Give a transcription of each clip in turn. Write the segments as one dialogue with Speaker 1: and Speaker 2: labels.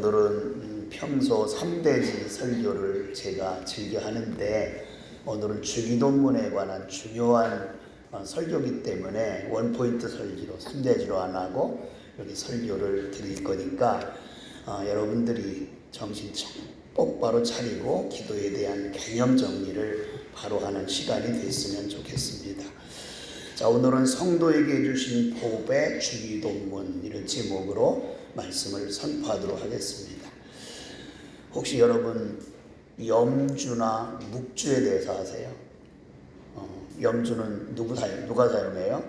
Speaker 1: 오늘은 평소 3대지 설교를 제가 즐겨 하는데 오늘은 주기도문에 관한 중요한 설교이기 때문에 원포인트 설교로 3대지로 안 하고 여기 설교를 드릴 거니까 여러분들이 정신 똑바로 차리고 기도에 대한 개념 정리를 바로 하는 시간이 됐으면 좋겠습니다. 자, 오늘은 성도에게 주신 복의 주기도문 이런 제목으로 말씀을 선포하도록 하겠습니다. 혹시 여러분 염주나 묵주에 대해서 아세요? 염주는 누가 사용해요?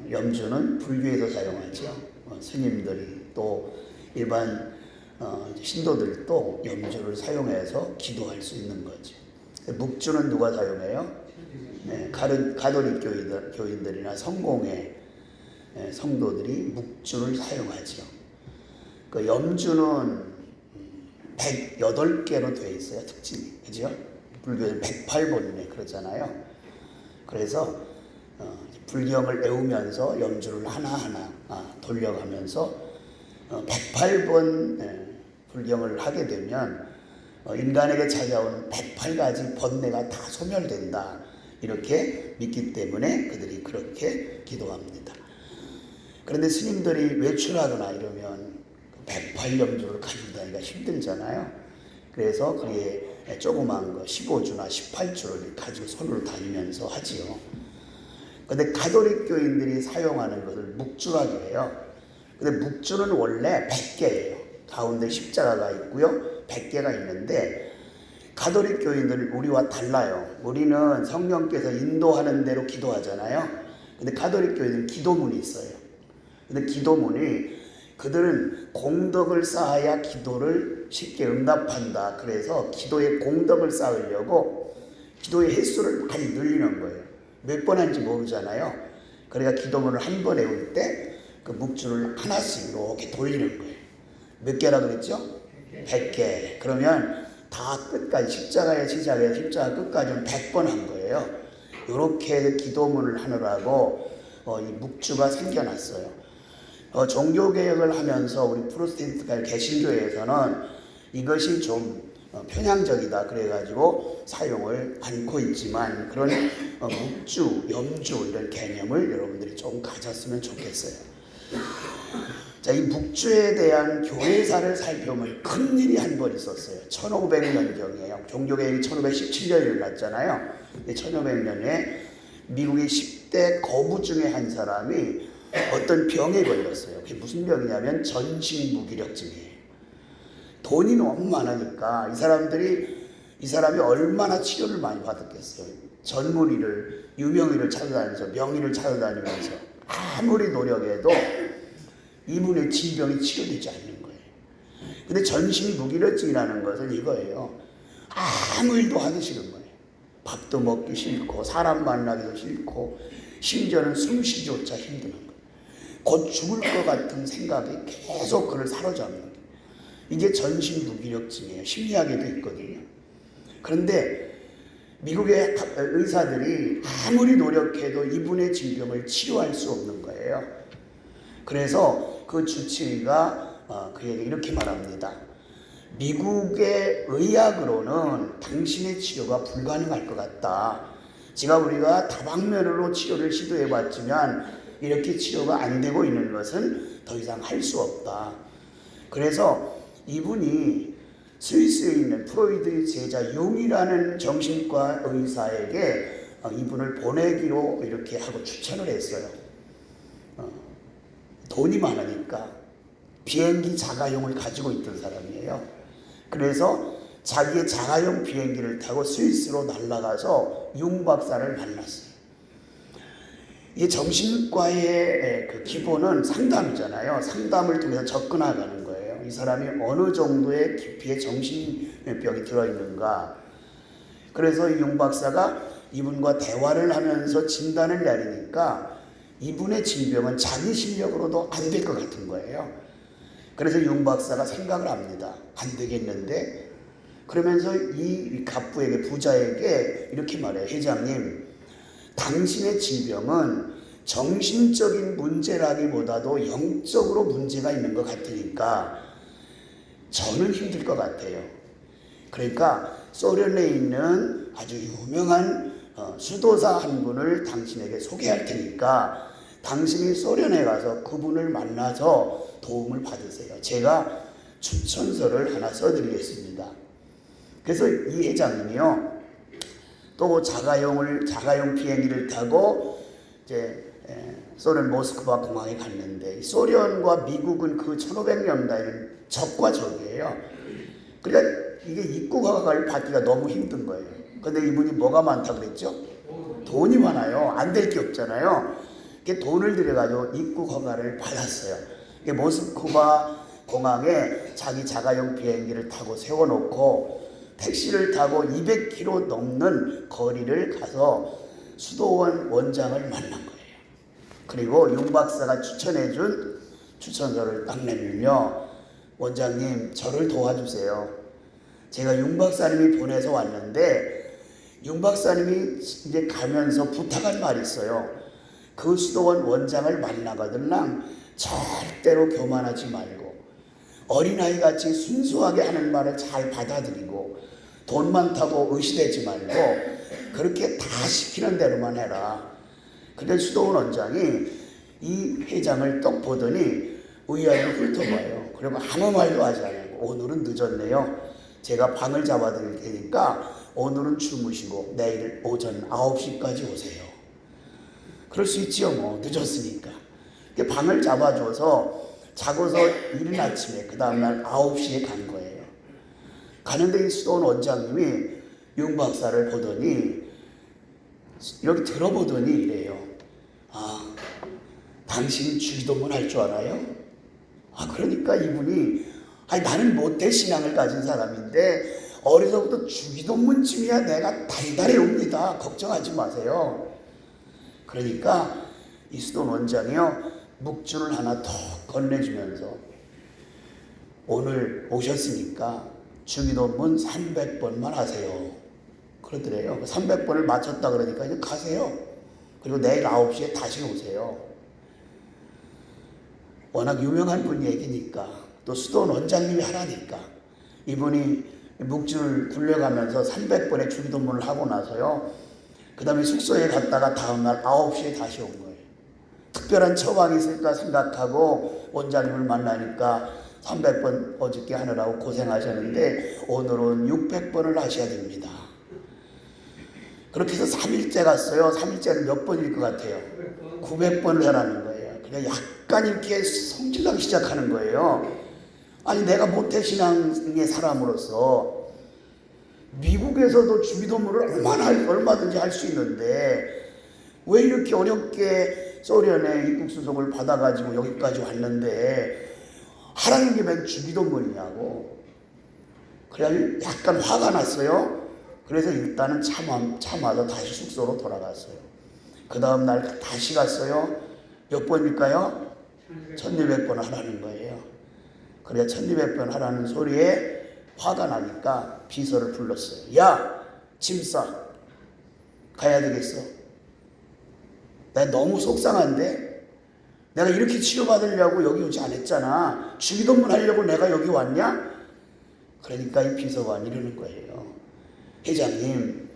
Speaker 1: 염주는 불교에서 사용하죠. 스님들이 또 일반 신도들도 염주를 사용해서 기도할 수 있는 거죠. 묵주는 누가 사용해요? 가톨릭 교인들이나 성공회 성도들이 묵주를 사용하죠. 그 염주는 108개로 되어 있어요. 특징이. 그죠? 불교는 108번이네 그러잖아요. 그래서 불경을 외우면서 염주를 하나하나 돌려가면서 108번 불경을 하게 되면 인간에게 찾아온 108가지 번뇌가 다 소멸된다. 이렇게 믿기 때문에 그들이 그렇게 기도합니다. 그런데 스님들이 외출하거나 이러면 108염주를 가지고 다니기가 힘들잖아요. 그래서 그게 조그만 거 15주나 18주를 가지고 손으로 다니면서 하지요. 그런데 가톨릭 교인들이 사용하는 것을 묵주라고 해요. 근데 묵주는 원래 100개예요. 가운데 십자가가 있고요. 100개가 있는데 가톨릭 교인들은 우리와 달라요. 우리는 성령께서 인도하는 대로 기도하잖아요. 근데 가톨릭 교인들은 기도문이 있어요. 근데 기도문이 그들은 공덕을 쌓아야 기도를 쉽게 응답한다. 그래서 기도의 공덕을 쌓으려고 기도의 횟수를 많이 늘리는 거예요. 몇 번 한지 모르잖아요. 그러니까 기도문을 한 번 외울 때 그 묵주를 하나씩 이렇게 돌리는 거예요. 몇 개라 그랬죠? 100개. 그러면 다 끝까지 십자가에 시작해서 십자가 끝까지 100번 한 거예요. 이렇게 기도문을 하느라고 이 묵주가 생겨났어요. 종교개혁을 하면서 우리 프로테스탄트 개신교에서는 이것이 좀 편향적이다 그래가지고 사용을 않고 있지만 그런 묵주, 염주 이런 개념을 여러분들이 좀 가졌으면 좋겠어요. 자, 이 묵주에 대한 교회사를 살펴보면 큰일이 한 번 있었어요. 1500년경이에요. 종교개혁이 1517년에 일어났잖아요. 1500년에 미국의 10대 거부 중에 한 사람이 어떤 병에 걸렸어요. 그게 무슨 병이냐면 전신무기력증이에요. 돈이 너무 많으니까 이 사람이 얼마나 치료를 많이 받았겠어요. 전문의를, 유명의를 찾아다니면서 명의를 찾아다니면서 아무리 노력해도 이분의 질병이 치료되지 않는 거예요. 근데 전신무기력증이라는 것은 이거예요. 아무 일도 하기 싫은 거예요. 밥도 먹기 싫고 사람 만나기도 싫고 심지어는 숨쉬기조차 힘든 거예요. 곧 죽을 것 같은 생각이 계속 그를 사로잡는 거예요. 이게 전신무기력증이에요. 심리학에도 있거든요. 그런데 미국의 의사들이 아무리 노력해도 이분의 질병을 치료할 수 없는 거예요. 그래서 그 주치의가 그에게 이렇게 말합니다. 미국의 의학으로는 당신의 치료가 불가능할 것 같다. 우리가 다방면으로 치료를 시도해봤지만 이렇게 치료가 안 되고 있는 것은 더 이상 할 수 없다. 그래서 이분이 스위스에 있는 프로이드의 제자 용이라는 정신과 의사에게 이분을 보내기로 이렇게 하고 추천을 했어요. 돈이 많으니까 비행기 자가용을 가지고 있던 사람이에요. 그래서 자기의 자가용 비행기를 타고 스위스로 날아가서 용 박사를 만났어요. 이 정신과의 그 기본은 상담이잖아요. 상담을 통해서 접근하는 거예요. 이 사람이 어느 정도의 깊이의 정신병이 들어있는가. 그래서 이 용 박사가 이분과 대화를 하면서 진단을 내리니까 이분의 질병은 자기 실력으로도 안 될 것 같은 거예요. 그래서 용 박사가 생각을 합니다. 안 되겠는데? 그러면서 이 갑부에게, 부자에게 이렇게 말해요. 회장님, 당신의 질병은 정신적인 문제라기보다도 영적으로 문제가 있는 것 같으니까 저는 힘들 것 같아요. 그러니까 소련에 있는 아주 유명한 수도사 한 분을 당신에게 소개할 테니까 당신이 소련에 가서 그분을 만나서 도움을 받으세요. 제가 추천서를 하나 써드리겠습니다. 그래서 이 회장님이요, 또 자가용 비행기를 타고 이제 소련 모스크바 공항에 갔는데, 소련과 미국은 그 1500년대에는 적과 적이에요. 그러니까 이게 입국 허가를 받기가 너무 힘든 거예요. 근데 이분이 뭐가 많다 그랬죠? 돈이 많아요. 안 될 게 없잖아요. 돈을 들여가지고 입국 허가를 받았어요. 모스크바 공항에 자기 자가용 비행기를 타고 세워놓고 택시를 타고 200km 넘는 거리를 가서 수도원 원장을 만난 거예요. 그리고 윤 박사가 추천해준 추천서를 딱 내밀며, 원장님 저를 도와주세요. 제가 윤 박사님이 보내서 왔는데 윤 박사님이 이제 가면서 부탁할 말이 있어요. 그 수도원 원장을 만나거든랑 절대로 교만하지 말고 어린아이같이 순수하게 하는 말을 잘 받아들이고 돈 많다고 의시되지 말고 그렇게 다 시키는 대로만 해라. 근데 수도원 원장이 이 회장을 떡 보더니 의아를 훑어봐요. 그리고 아무 말도 하지 않고, 오늘은 늦었네요. 제가 방을 잡아드릴 테니까 오늘은 주무시고 내일 오전 9시까지 오세요. 그럴 수 있지요, 뭐 늦었으니까. 방을 잡아줘서 자고서 이른 아침에 그 다음날 9시에 간 거예요. 가는데 이 수도원 원장님이 윤 박사를 보더니 이렇게 들어보더니 이래요. 아, 당신 주기도문 할 줄 알아요? 그러니까 이분이, 나는 모태 신앙을 가진 사람인데 어려서부터 주기도문쯤이야 내가 달달해 옵니다. 걱정하지 마세요. 그러니까 이 수도원 원장이요, 묵주를 하나 더 건네주면서 오늘 오셨으니까 주기도문 300번만 하세요. 그러더래요. 300번을 마쳤다 그러니까 이제 가세요. 그리고 내일 9시에 다시 오세요. 워낙 유명한 분 얘기니까, 또 수도원 원장님이 하라니까 이분이 묵주를 굴려가면서 300번의 주기도문을 하고 나서요, 그 다음에 숙소에 갔다가 다음날 9시에 다시 온 거예요. 특별한 처방이 있을까 생각하고 원장님을 만나니까 300번 어저께 하느라고 고생하셨는데 오늘은 600번을 하셔야 됩니다. 그렇게 해서 3일째 갔어요. 3일째는 몇 번일 것 같아요? 900번을 하라는 거예요. 그냥 약간 이렇게 성질나기 시작하는 거예요. 아니, 내가 모태신앙의 사람으로서 미국에서도 주기도문을 얼마든지 할 수 있는데 왜 이렇게 어렵게 소련의 입국수속을 받아가지고 여기까지 왔는데 하라는 게 왜 주기도문이냐고. 그래 약간 화가 났어요. 그래서 일단은 참아서 다시 숙소로 돌아갔어요. 그 다음 날 다시 갔어요. 몇 번일까요? 1200번 하라는 거예요. 그래 1200번 하라는 소리에 화가 나니까 비서를 불렀어요. 야, 짐 싸. 가야 되겠어. 나 너무 속상한데? 내가 이렇게 치료받으려고 여기 오지 않았잖아. 주기도문 하려고 내가 여기 왔냐? 그러니까 이 비서관이 이러는 거예요. 회장님,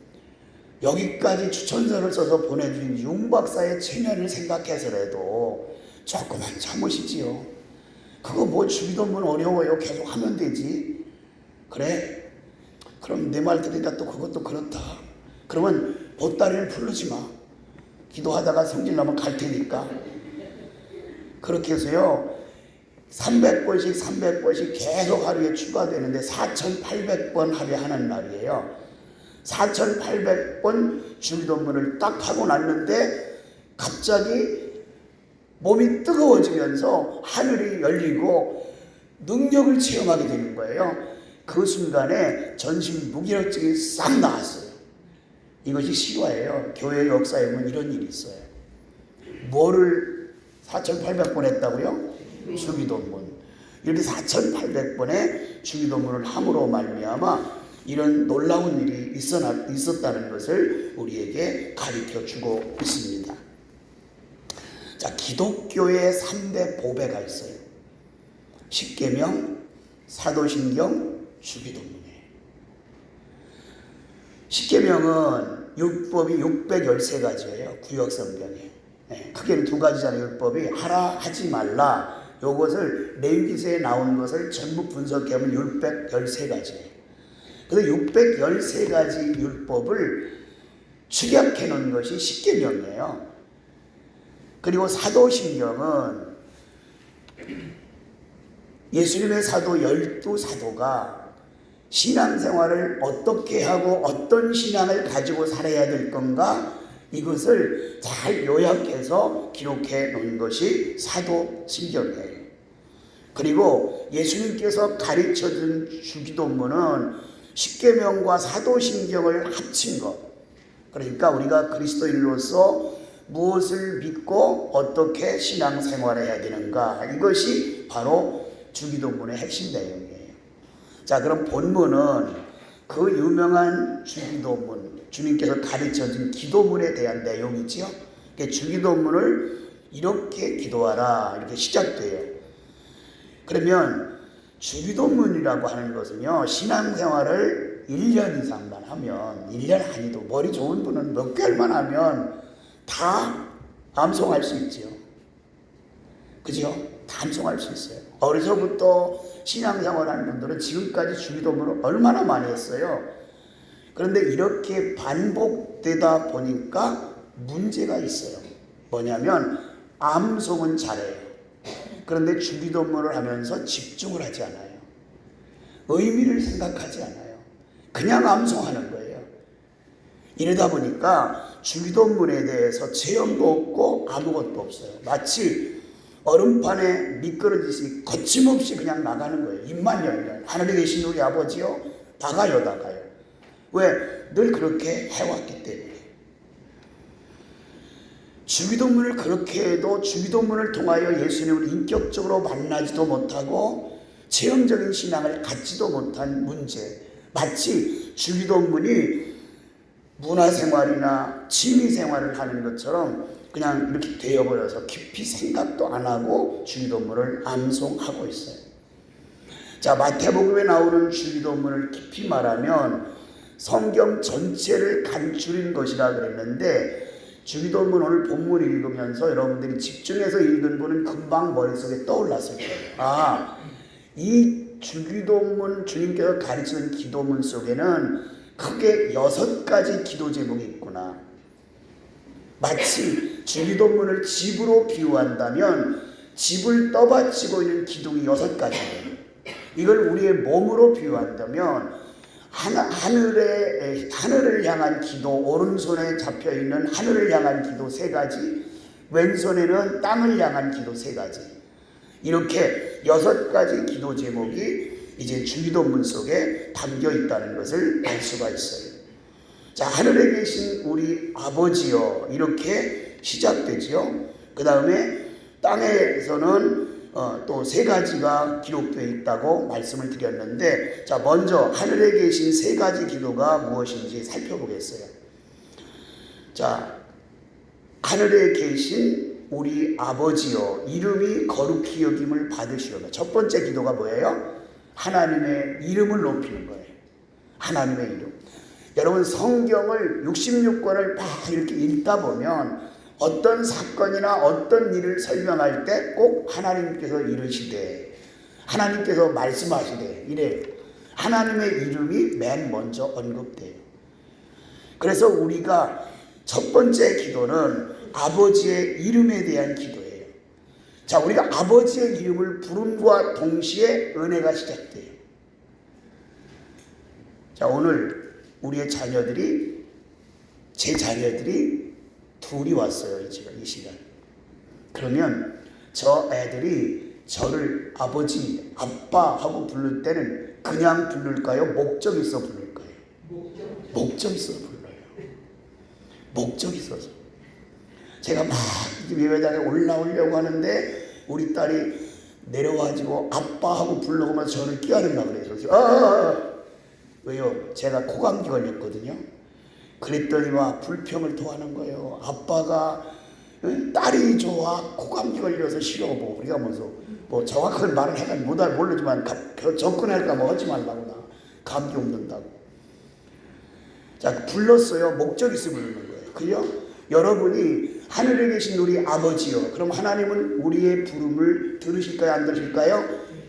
Speaker 1: 여기까지 추천서를 써서 보내준 윤 박사의 체면을 생각해서라도 조금만 참으시지요. 그거 뭐 주기도문 어려워요. 계속 하면 되지. 그래? 그럼 내 말 들으니까 또 그것도 그렇다. 그러면 보따리를 풀르지 마. 기도하다가 성질나면 갈 테니까. 그렇게 해서요, 300번씩 계속 하루에 추가되는데 4800번 하루에 하는 날이에요. 4800번 주기도문을 딱 하고 났는데 갑자기 몸이 뜨거워지면서 하늘이 열리고 능력을 체험하게 되는 거예요. 그 순간에 전신 무기력증이 싹 나왔어요. 이것이 실화예요. 교회 역사에 보면 이런 일이 있어요. 뭐를 4800번 했다고요? 주기도문. 이렇게 4800번의 주기도문을 함으로 말미암아 이런 놀라운 일이 있었다는 것을 우리에게 가르쳐주고 있습니다. 자, 기독교의 3대 보배가 있어요. 십계명, 사도신경, 주기도문이에요. 십계명은 율법이 613가지예요. 구역성경에. 크게는 두 가지잖아요. 율법이 하라 하지 말라. 요것을 레위기서에 나오는 것을 전부 분석해보면 613가지예요. 그래서 613가지 율법을 축약해 놓은 것이 십계명이에요. 그리고 사도신경은 예수님의 사도 12사도가 신앙생활을 어떻게 하고 어떤 신앙을 가지고 살아야 될 건가, 이것을 잘 요약해서 기록해 놓은 것이 사도신경이에요. 그리고 예수님께서 가르쳐준 주기도문은 십계명과 사도신경을 합친 것. 그러니까 우리가 그리스도인으로서 무엇을 믿고 어떻게 신앙생활해야 되는가, 이것이 바로 주기도문의 핵심 내용이에요. 자, 그럼 본문은 그 유명한 주기도문, 주님께서 가르쳐준 기도문에 대한 내용이지요. 주기도문을 이렇게 기도하라, 이렇게 시작돼요. 그러면 주기도문이라고 하는 것은요, 신앙생활을 1년 이상만 하면, 1년 아니도 머리 좋은 분은 몇 개월만 하면 다 암송할 수 있지요. 그죠? 다 암송할 수 있어요. 어려서부터 신앙생활 하는 분들은 지금까지 주기도문을 얼마나 많이 했어요. 그런데 이렇게 반복되다 보니까 문제가 있어요. 뭐냐면 암송은 잘해요. 그런데 주기도문을 하면서 집중을 하지 않아요. 의미를 생각하지 않아요. 그냥 암송하는 거예요. 이러다 보니까 주기도문에 대해서 체험도 없고 아무것도 없어요. 마치 얼음판에 미끄러지듯이 거침없이 그냥 나가는 거예요. 입만 열면 하늘에 계신 우리 아버지요, 나가요. 왜? 늘 그렇게 해왔기 때문에. 주기도문을 그렇게 해도 주기도문을 통하여 예수님을 인격적으로 만나지도 못하고 체험적인 신앙을 갖지도 못한 문제. 마치 주기도문이 문화생활이나 취미생활을 하는 것처럼 그냥 이렇게 되어버려서 깊이 생각도 안 하고 주기도문을 암송하고 있어요. 자, 마태복음에 나오는 주기도문을 깊이 말하면 성경 전체를 간추린 것이라 그랬는데, 주기도문 오늘 본문 읽으면서 여러분들이 집중해서 읽은 분은 금방 머릿속에 떠올랐을 거예요. 이 주기도문, 주님께서 가르치는 기도문 속에는 크게 6가지 기도 제목이 있구나. 마치 주기도문을 집으로 비유한다면 집을 떠받치고 있는 기둥이 6가지예요. 이걸 우리의 몸으로 비유한다면 하늘을 향한 기도, 오른손에 잡혀있는 하늘을 향한 기도 3가지, 왼손에는 땅을 향한 기도 3가지, 이렇게 6가지 기도 제목이 이제 주기도문 속에 담겨 있다는 것을 알 수가 있어요. 자, 하늘에 계신 우리 아버지여, 이렇게 시작되지요. 그 다음에 땅에서는 또 3가지가 기록되어 있다고 말씀을 드렸는데, 자, 먼저 하늘에 계신 3가지 기도가 무엇인지 살펴보겠어요. 자, 하늘에 계신 우리 아버지여, 이름이 거룩히 여김을 받으시오며. 첫 번째 기도가 뭐예요? 하나님의 이름을 높이는 거예요. 하나님의 이름. 여러분, 성경을 66권을 막 이렇게 읽다 보면 어떤 사건이나 어떤 일을 설명할 때 꼭 하나님께서 이르시되, 하나님께서 말씀하시되, 이래요. 하나님의 이름이 맨 먼저 언급돼요. 그래서 우리가 첫 번째 기도는 아버지의 이름에 대한 기도예요. 자, 우리가 아버지의 이름을 부름과 동시에 은혜가 시작돼요. 자, 오늘 우리의 자녀들이, 제 자녀들이 둘이 왔어요. 이 시간. 그러면 저 애들이 저를 아버지, 아빠 하고 부를 때는 그냥 부를까요? 목적 있어 부를까요? 목적 있어 불러요. 목적 있어서. 제가 막 예배당에 올라오려고 하는데 우리 딸이 내려와가지고 아빠 하고 부르고만 저를 끼어들려고 그래요. 왜요? 제가 코감기 걸렸거든요. 그랬더니 막 불평을 토하는 거예요. 아빠가 딸이 좋아, 고감기 걸려서 싫어, 뭐 우리가 뭐 정확한 말을 해가 모르지만 접근할까 뭐 하지 말라고, 나 감기 옮는다고. 자, 불렀어요. 목적 있으면 부르는 거예요. 그죠? 여러분이 하늘에 계신 우리 아버지요, 그럼 하나님은 우리의 부름을 들으실까요, 안 들으실까요?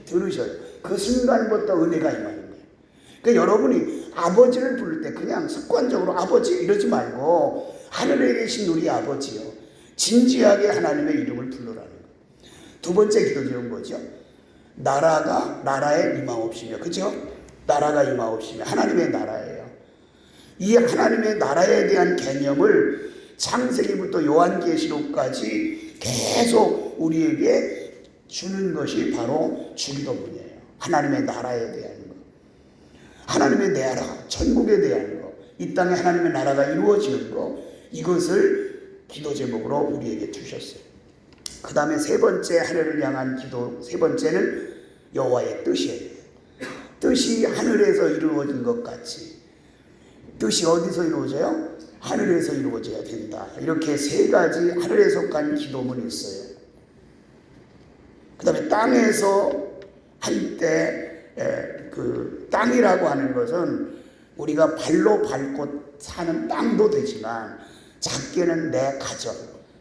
Speaker 1: 들으셔요. 그 순간부터 은혜가 임하는 거예요. 그러니까 여러분이 아버지를 부를 때 그냥 습관적으로 아버지 이러지 말고 하늘에 계신 우리 아버지요, 진지하게 하나님의 이름을 부르라는 거예요. 두 번째 기도 제목은 뭐죠? 나라에 임하옵시며. 그죠? 나라가 임하옵시며. 하나님의 나라예요. 이 하나님의 나라에 대한 개념을 창세기부터 요한계시록까지 계속 우리에게 주는 것이 바로 주기도문이에요. 하나님의 나라에 대한 것, 하나님의 나라, 천국에 대한 것, 이 땅에 하나님의 나라가 이루어지는 것, 이것을 기도 제목으로 우리에게 주셨어요. 그 다음에 세 번째, 하늘을 향한 기도, 세 번째는 여호와의 뜻이에요. 뜻이 하늘에서 이루어진 것 같이, 뜻이 어디서 이루어져요? 하늘에서 이루어져야 된다. 이렇게 세 가지 하늘에 속한 기도문이 있어요. 그 다음에 땅에서 할 때 그 땅이라고 하는 것은 우리가 발로 밟고 사는 땅도 되지만, 작게는 내 가정,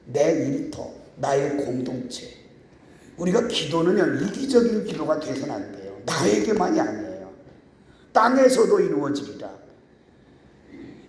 Speaker 1: 내 일터, 나의 공동체. 우리가 기도는요, 이기적인 기도가 돼서는 안 돼요. 나에게만이 아니에요. 땅에서도 이루어지리라.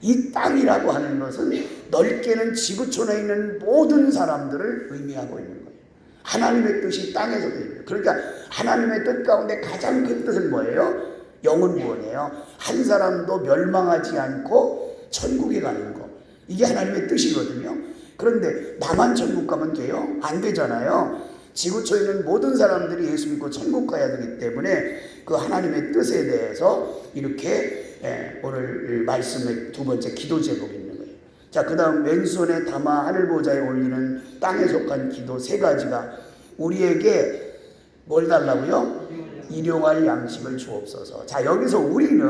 Speaker 1: 이 땅이라고 하는 것은 넓게는 지구촌에 있는 모든 사람들을 의미하고 있는 거예요. 하나님의 뜻이 땅에서도 있는 거예요. 그러니까 하나님의 뜻 가운데 가장 큰 뜻은 뭐예요? 영혼 구원이에요. 한 사람도 멸망하지 않고 천국에 가는 거. 이게 하나님의 뜻이거든요. 그런데 나만 천국 가면 돼요? 안 되잖아요. 지구촌에 있는 모든 사람들이 예수 믿고 천국 가야 되기 때문에 그 하나님의 뜻에 대해서 이렇게 오늘 말씀의 두 번째 기도 제목이 있는 거예요. 자, 그 다음 왼손에 담아 하늘 보좌에 올리는 땅에 속한 기도 세 가지가 우리에게 뭘 달라고요? 일용할 양식을 주옵소서. 자, 여기서 우리는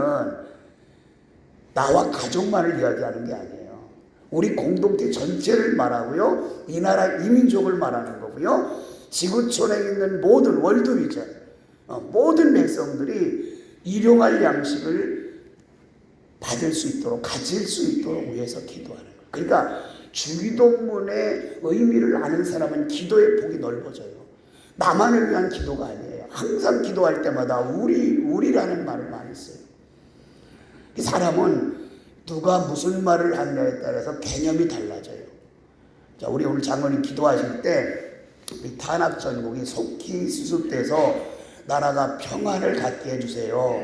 Speaker 1: 나와 가족만을 이야기하는 게 아니에요. 우리 공동체 전체를 말하고요, 이 나라 이 민족을 말하는 거고요, 지구촌에 있는 모든 월드비전, 모든 백성들이 일용할 양식을 받을 수 있도록, 가질 수 있도록 위해서 기도하는 거예요. 그러니까 주기도문의 의미를 아는 사람은 기도의 폭이 넓어져요. 나만을 위한 기도가 아니에요. 항상 기도할 때마다 우리라는 말을 많이 써요. 이 사람은 누가 무슨 말을 하느냐에 따라서 개념이 달라져요. 자, 우리 오늘 장로님 기도하실 때 이 탄압 전국이 속히 수습돼서 나라가 평안을 갖게 해주세요.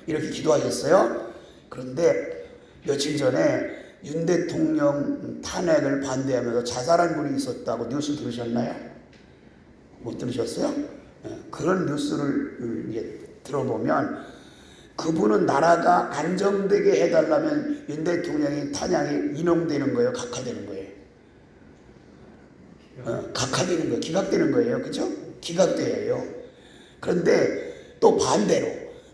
Speaker 1: 이렇게 기도하셨어요. 그런데 며칠 전에 윤 대통령 탄핵을 반대하면서 자살한 분이 있었다고 뉴스 들으셨나요? 못 들으셨어요? 그런 뉴스를 들어보면 그분은 나라가 안정되게 해달라면 윤 대통령이 탄핵이 인용되는 거예요, 각하되는 거예요? 각하되는 거예요, 기각되는 거예요, 그죠? 기각돼요. 그런데 또 반대로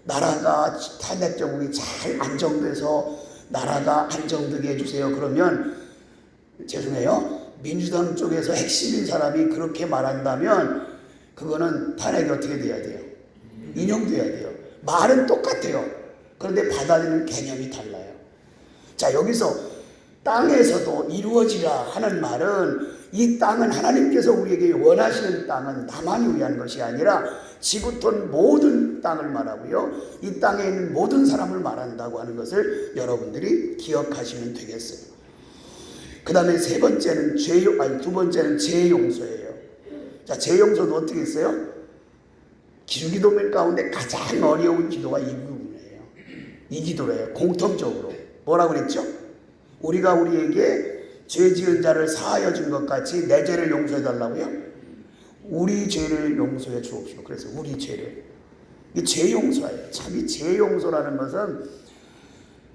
Speaker 1: 나라가 탄핵 정국이 잘 안정돼서 나라가 안정되게 해주세요. 그러면 죄송해요, 민주당 쪽에서 핵심인 사람이 그렇게 말한다면 그거는 탄핵이 어떻게 돼야 돼요? 인용돼야 돼요. 말은 똑같아요. 그런데 받아들이는 개념이 달라요. 자, 여기서 땅에서도 이루어지라 하는 말은, 이 땅은 하나님께서 우리에게 원하시는 땅은 나만이 위한 것이 아니라 지구촌 모든 땅을 말하고요, 이 땅에 있는 모든 사람을 말한다고 하는 것을 여러분들이 기억하시면 되겠어요. 그 다음에 두 번째는 죄 용서예요. 자, 죄 용서도 어떻게 했어요? 주기도문 가운데 가장 어려운 기도가 이 부분이에요. 이 기도래요. 공통적으로 뭐라고 그랬죠? 우리가 우리에게 죄 지은 자를 사하여 준 것 같이 내 죄를 용서해 달라고요? 우리 죄를 용서해 주옵시오. 그래서 우리 죄를, 이게 죄 용서예요. 참 이 죄 용서라는 것은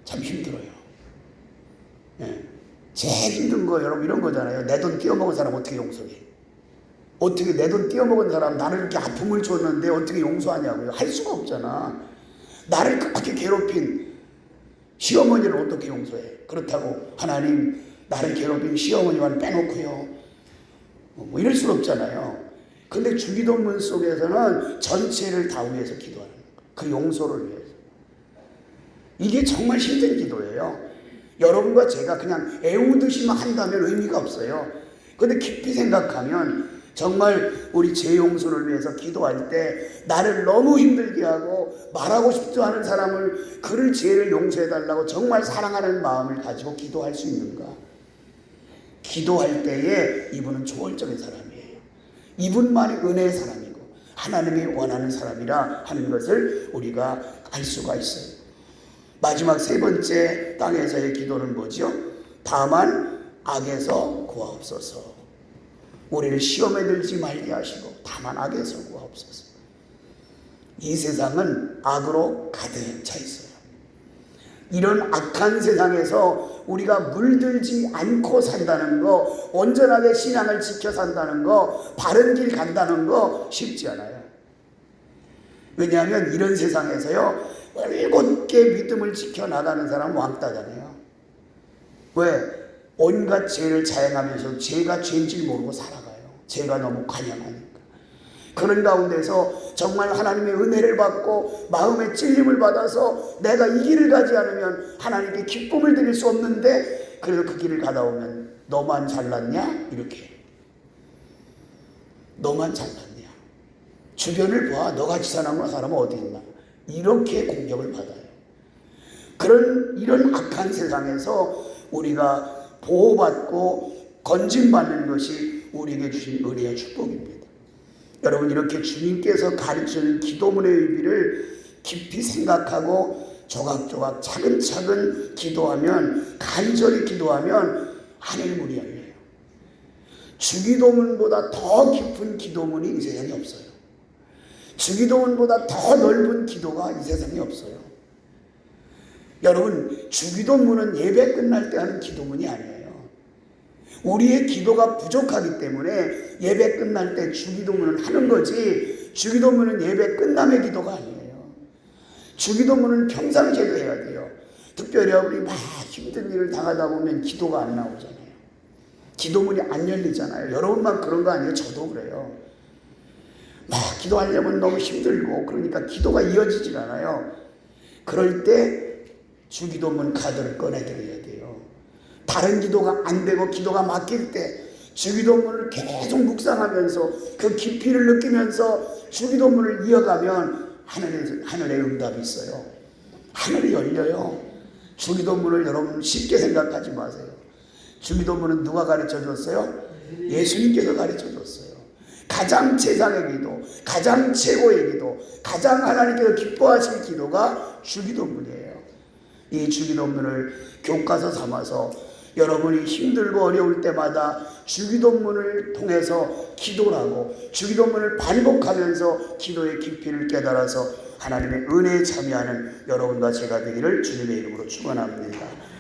Speaker 1: 참 힘들어요. 제일 힘든 거 여러분 이런 거잖아요. 내 돈 띄어먹은 사람 어떻게 용서해? 어떻게 내 돈 띄어먹은 사람, 나를 이렇게 아픔을 줬는데 어떻게 용서하냐고요? 할 수가 없잖아. 나를 그렇게 괴롭힌 시어머니를 어떻게 용서해? 그렇다고 하나님, 나를 괴롭힌 시어머니만 빼놓고요, 뭐 이럴 수는 없잖아요. 근데 주기도문 속에서는 전체를 다 위해서 기도하는 거예요. 그 용서를 위해서. 이게 정말 힘든 기도예요. 여러분과 제가 그냥 애우듯이만 한다면 의미가 없어요. 근데 깊이 생각하면 정말 우리 죄 용서를 위해서 기도할 때 나를 너무 힘들게 하고 말하고 싶지 않은 사람을 그를 죄를 용서해달라고 정말 사랑하는 마음을 가지고 기도할 수 있는가? 기도할 때에 이분은 초월적인 사람이에요. 이분만이 은혜의 사람이고 하나님이 원하는 사람이라 하는 것을 우리가 알 수가 있어요. 마지막 세 번째 땅에서의 기도는 뭐죠? 다만 악에서 구하옵소서. 우리를 시험에 들지 말게 하시고 다만 악에서 구하옵소서. 이 세상은 악으로 가득 차 있어요. 이런 악한 세상에서 우리가 물들지 않고 산다는 거, 온전하게 신앙을 지켜 산다는 거, 바른 길 간다는 거 쉽지 않아요. 왜냐하면 이런 세상에서요 7개 믿음을 지켜나가는 사람은 왕따잖아요. 왜? 온갖 죄를 자행하면서 죄가 죄인 줄 모르고 살아가요. 죄가 너무 관영하니까. 그런 가운데서 정말 하나님의 은혜를 받고 마음의 찔림을 받아서 내가 이 길을 가지 않으면 하나님께 기쁨을 드릴 수 없는데 그래도 그 길을 가다 오면 너만 잘났냐? 이렇게. 너만 잘났냐? 주변을 봐. 너같이 사는 사람은 어디 있나? 이렇게 공격을 받아요. 이런 악한 세상에서 우리가 보호받고 건진받는 것이 우리에게 주신 은혜의 축복입니다. 여러분, 이렇게 주님께서 가르치는 기도문의 의미를 깊이 생각하고 조각조각 차근차근 기도하면, 간절히 기도하면 하늘문이 열려요. 주기도문보다 더 깊은 기도문이 이 세상에 없어요. 주기도문보다 더 넓은 기도가 이 세상에 없어요. 여러분, 주기도문은 예배 끝날 때 하는 기도문이 아니에요. 우리의 기도가 부족하기 때문에 예배 끝날 때 주기도문을 하는 거지, 주기도문은 예배 끝남의 기도가 아니에요. 주기도문은 평상시에도 해야 돼요. 특별히 우리 막 힘든 일을 당하다 보면 기도가 안 나오잖아요. 기도문이 안 열리잖아요. 여러분만 그런 거 아니에요? 저도 그래요. 막 기도하려면 너무 힘들고 그러니까 기도가 이어지질 않아요. 그럴 때 주기도문 카드를 꺼내드려야 돼요. 다른 기도가 안 되고 기도가 막힐 때 주기도문을 계속 묵상하면서 그 깊이를 느끼면서 주기도문을 이어가면 하늘의 응답이 있어요. 하늘이 열려요. 주기도문을 여러분 쉽게 생각하지 마세요. 주기도문은 누가 가르쳐 줬어요? 예수님께서 가르쳐 줬어요. 가장 최상의 기도, 가장 최고의 기도, 가장 하나님께서 기뻐하실 기도가 주기도문이에요. 이 주기도문을 교과서 삼아서 여러분이 힘들고 어려울 때마다 주기도문을 통해서 기도를 하고 주기도문을 반복하면서 기도의 깊이를 깨달아서 하나님의 은혜에 참여하는 여러분과 제가 되기를 주님의 이름으로 축원합니다.